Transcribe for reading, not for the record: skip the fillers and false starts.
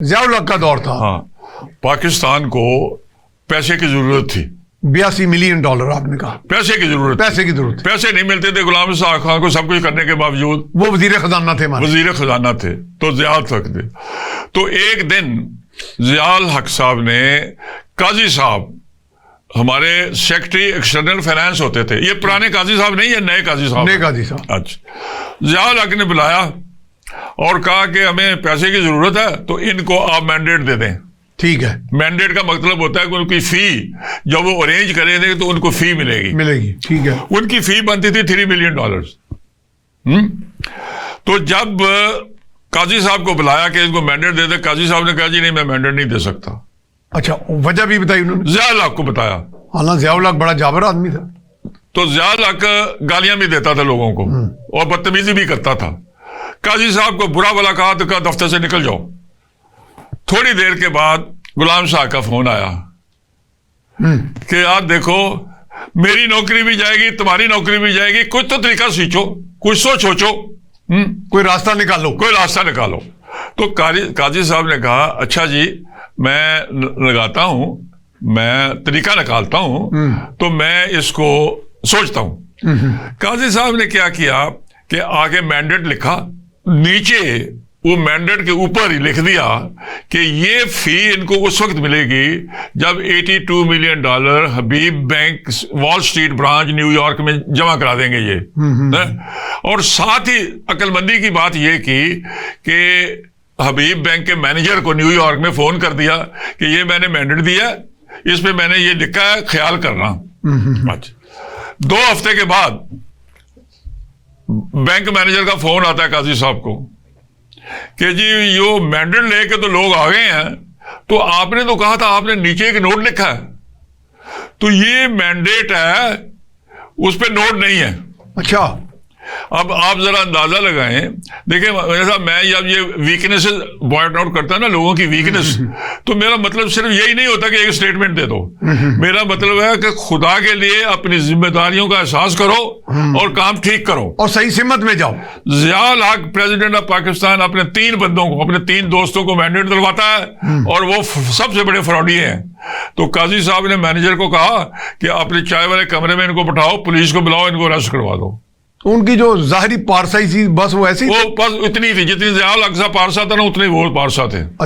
ضیاء الحق کا دور تھا. ہاں، پاکستان کو پیسے کی ضرورت تھی. $82 ملین آپ نے کہا. پیسے کی ضرورت، پیسے کی ضرورت. پیسے نہیں ملتے تھے غلام رضا خان کو، سب کچھ کرنے کے باوجود. وہ وزیر خزانہ تھے ہمارے. وزیر خزانہ تھے تو ضیاء الحق تھے. تو ایک دن ضیاء الحق صاحب نے قاضی صاحب، ہمارے سیکرٹری ایکسٹرنل فائنانس ہوتے تھے، یہ پرانے قاضی صاحب نہیں، یہ نئے قاضی صاحب. نئے قاضی صاحب. اچھا، ضیاء الحق نے بلایا اور کہا کہ ہمیں پیسے کی ضرورت ہے تو ان کو آپ مینڈیٹ دے دیں. ٹھیک ہے. مینڈیٹ کا مطلب ہوتا ہے کہ ان کی فی جب وہ ارینج کریں گے تو ان کو فی ملے گی. ملے گی. ٹھیک ہے. ان کی فی بنتی تھی $3 ملین. تو جب قاضی صاحب کو بلایا کہ ان کو مینڈیٹ دے دے، قاضی صاحب نے کہا جی نہیں، میں مینڈیٹ نہیں دے سکتا. اچھا، وجہ بھی بتائی انہوں نے. ضیاء الحق کو بتایا. حالانکہ ضیاء الحق بڑا جابر آدمی تھا. تو ضیاء الحق گالیاں بھی دیتا تھا لوگوں کو اور بدتمیزی بھی کرتا تھا. قاضی صاحب کو برا بلا کہا تو کہا دفتر سے نکل جاؤ. تھوڑی دیر کے بعد غلام صاحب کا فون آیا کہ یار دیکھو، میری نوکری بھی جائے گی، تمہاری نوکری بھی جائے گی، کچھ تو طریقہ سیکھو، کچھ سوچو، کوئی راستہ نکالو. کوئی راستہ نکالو. تو قاضی صاحب نے کہا اچھا جی، میں لگاتا ہوں، میں طریقہ نکالتا ہوں، تو میں اس کو سوچتا ہوں. قاضی صاحب نے کیا کیا کہ آگے مینڈیٹ لکھا، نیچے وہ مینڈیٹ کے اوپر ہی لکھ دیا کہ یہ فی ان کو اس وقت ملے گی جب $82 million Habib Bank Wall Street branch New York میں جمع کرا دیں گے یہ. اور ساتھ ہی عقل مندی کی بات یہ کی کہ حبیب بینک کے مینیجر کو نیو یارک میں فون کر دیا کہ یہ میں نے مینڈیٹ دیا، اس پہ میں نے یہ لکھا ہے، خیال کرنا. 2 ہفتے کے بعد بینک مینیجر کا فون آتا ہے قاضی صاحب کو کہ جی یہ مینڈیٹ لے کے تو لوگ آ گئے ہیں، تو آپ نے تو کہا تھا، آپ نے نیچے ایک نوٹ لکھا ہے، تو یہ مینڈیٹ ہے، اس پہ نوٹ نہیں ہے. اچھا. اب آپ ذرا اندازہ لگائیں. دیکھیں ایسا میں جب یہ ویکنیس پوائنٹ آؤٹ کرتا ہے نا لوگوں کی ویکنیس، تو میرا مطلب صرف یہی نہیں ہوتا کہ ایک اسٹیٹمنٹ دے دو. میرا مطلب ہے کہ خدا کے لیے اپنی ذمہ داریوں کا احساس کرو اور کام ٹھیک کرو اور صحیح سمت میں جاؤ. ضیاء الحق پریزیڈنٹ آف پاکستان اپنے 3 بندوں کو، اپنے 3 دوستوں کو مینڈیٹ دلواتا ہے اور وہ سب سے بڑے فراڈی ہیں. تو قاضی صاحب نے مینیجر کو کہا کہ اپنے چائے والے کمرے میں ان کو بٹھاؤ، پولیس کو بلاؤ، ان کو اریسٹ کروا دو. ان کی جو ظاہری پارسائی تھی بس وہ ایسی، وہ بس اتنی تھی جتنی ضیاء الحق صاحب پارسا تھا نا، اتنے وہ پارسا تھے.